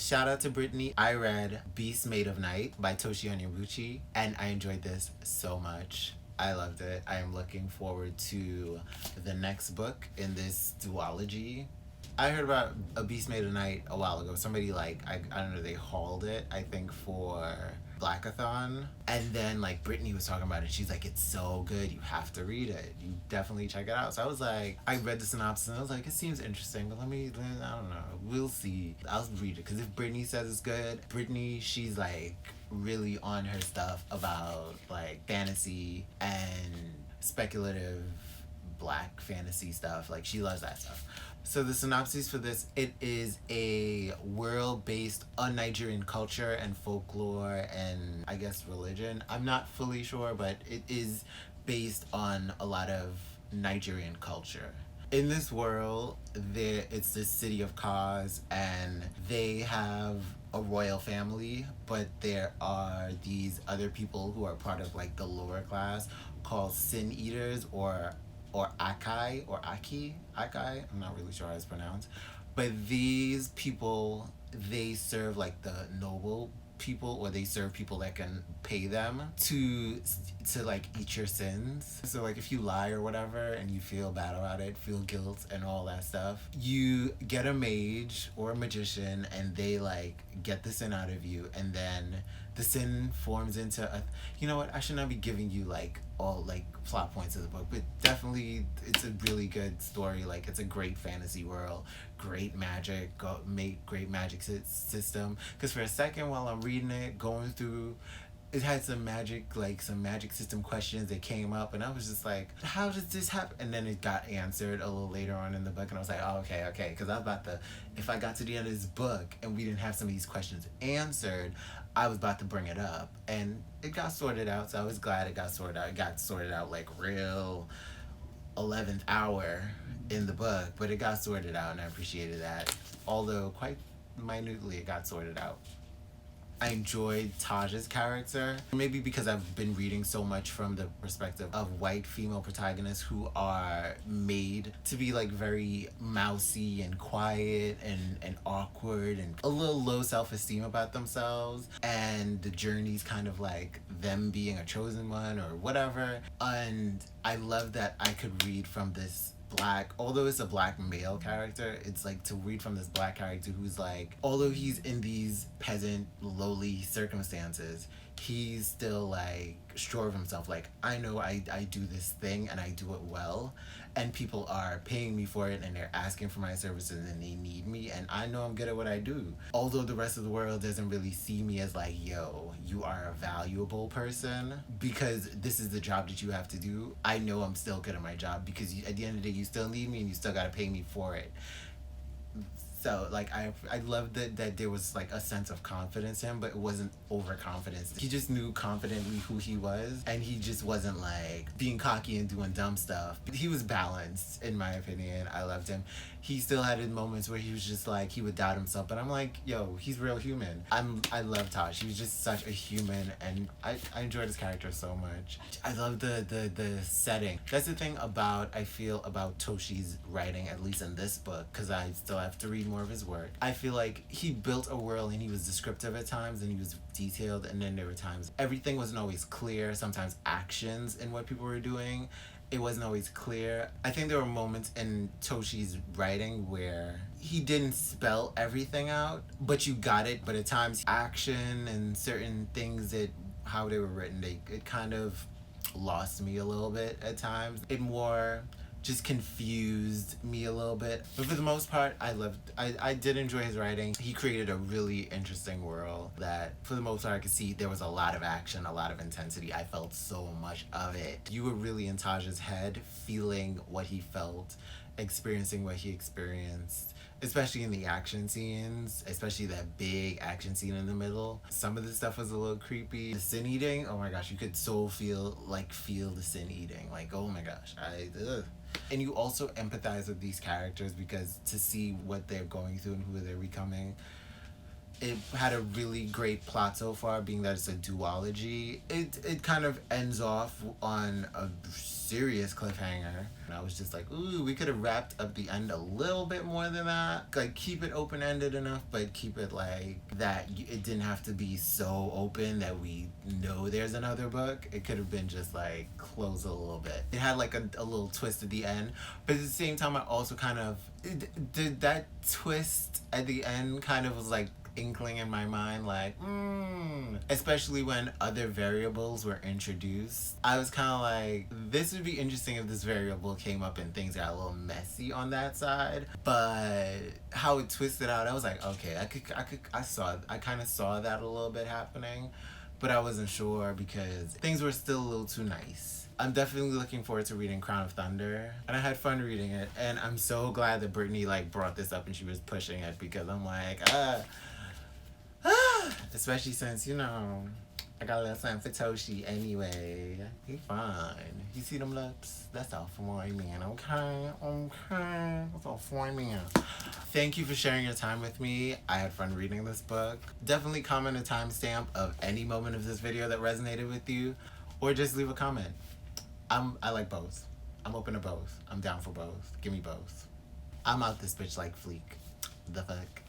Shout out to Britney. I read Beast Made of Night by Tochi Onyobuchi, and I enjoyed this so much. I loved it. I am looking forward to the next book in this duology. I heard about A Beast Made of Night a while ago. Somebody I don't know, they hauled it, I think, for Blackathon. And then Brittany was talking about it. She's like, it's so good. You have to read it. You definitely check it out. So I was like, I read the synopsis and I was like, it seems interesting, but I don't know. We'll see. I'll read it. Because if Brittany says it's good, Brittany, she's really on her stuff about fantasy and speculative black fantasy stuff. She loves that stuff. So the synopsis for this, it is a world based on Nigerian culture and folklore and I guess religion. I'm not fully sure, but it is based on a lot of Nigerian culture. In this world, it's the city of Kaz, and they have a royal family, but there are these other people who are part of the lower class called sin eaters or Akai or Akai. I'm not really sure how it's pronounced. But these people, they serve the noble people, or they serve people that can pay them to eat your sins. So if you lie or whatever and you feel bad about it, feel guilt and all that stuff, you get a mage or a magician and they get the sin out of you, and then the sin forms into a, you know what, I should not be giving you all plot points of the book, but definitely it's a really good story. It's a great fantasy world, great magic, great magic system. Because for a second while I'm reading it, going through, it had some magic system questions that came up, and I was just like, how does this happen? And then it got answered a little later on in the book, and I was like, oh, okay, because I was about to, if I got to the end of this book and we didn't have some of these questions answered, I was about to bring it up, and it got sorted out. So I was glad it got sorted out. It got sorted out real 11th hour in the book, but it got sorted out, and I appreciated that. Although quite minutely, it got sorted out. I enjoyed Taj's character, maybe because I've been reading so much from the perspective of white female protagonists who are made to be very mousy and quiet and awkward and a little low self-esteem about themselves, and the journey's kind of them being a chosen one or whatever. And I love that I could read from this black, although it's a black male character, it's to read from this black character who's although he's in these peasant lowly circumstances, he's still sure of himself. I know I do this thing and I do it well, and people are paying me for it and they're asking for my services and they need me, and I know I'm good at what I do. Although the rest of the world doesn't really see me as yo, you are a valuable person because this is the job that you have to do, I know I'm still good at my job because at the end of the day you still need me and you still gotta pay me for it. So I loved that there was a sense of confidence in him, but it wasn't overconfidence. He just knew confidently who he was, and he just wasn't being cocky and doing dumb stuff. He was balanced, in my opinion. I loved him. He still had his moments where he was just he would doubt himself, but I'm yo, he's real human. I love Taj. He was just such a human, and I enjoyed his character so much. I love the setting. That's the thing I feel about Toshi's writing, at least in this book, because I still have to read more of his work. I feel he built a world and he was descriptive at times and he was detailed, and then there were times everything wasn't always clear. Sometimes actions and what people were doing, it wasn't always clear. I think there were moments in Toshi's writing where he didn't spell everything out, but you got it. But at times, action and certain things that how they were written, it kind of lost me a little bit at times. It more just confused me a little bit. But for the most part, I did enjoy his writing. He created a really interesting world that, for the most part, I could see there was a lot of action, a lot of intensity. I felt so much of it. You were really in Taj's head, feeling what he felt, experiencing what he experienced, especially in the action scenes, especially that big action scene in the middle. Some of the stuff was a little creepy. The sin eating, oh my gosh, you could so feel the sin eating. Oh my gosh, ugh. And you also empathize with these characters because to see what they're going through and who they're becoming, It had a really great plot so far, being that it's a duology. It kind of ends off on a serious cliffhanger. And I was just like, ooh, we could have wrapped up the end a little bit more than that. Like, keep it open-ended enough, but keep it like that it didn't have to be so open that we know there's another book. It could have been just like close a little bit. It had like a little twist at the end, but at the same time, I also kind of did that twist at the end kind of was like inkling in my mind, like, especially when other variables were introduced. I was kind of like, this would be interesting if this variable came up and things got a little messy on that side. But how it twisted out, I was like, okay, I kind of saw that a little bit happening, but I wasn't sure because things were still a little too nice. I'm definitely looking forward to reading Crown of Thunder, and I had fun reading it, and I'm so glad that Britney like brought this up and she was pushing it, because I'm like, especially since, you know, I got a little something for Tochi anyway. He fine. You see them lips? That's all for me, man. Okay? That's all for me. Thank you for sharing your time with me. I had fun reading this book. Definitely comment a timestamp of any moment of this video that resonated with you, or just leave a comment. I like both. I'm open to both. I'm down for both. Give me both. I'm out this bitch like Fleek. The fuck?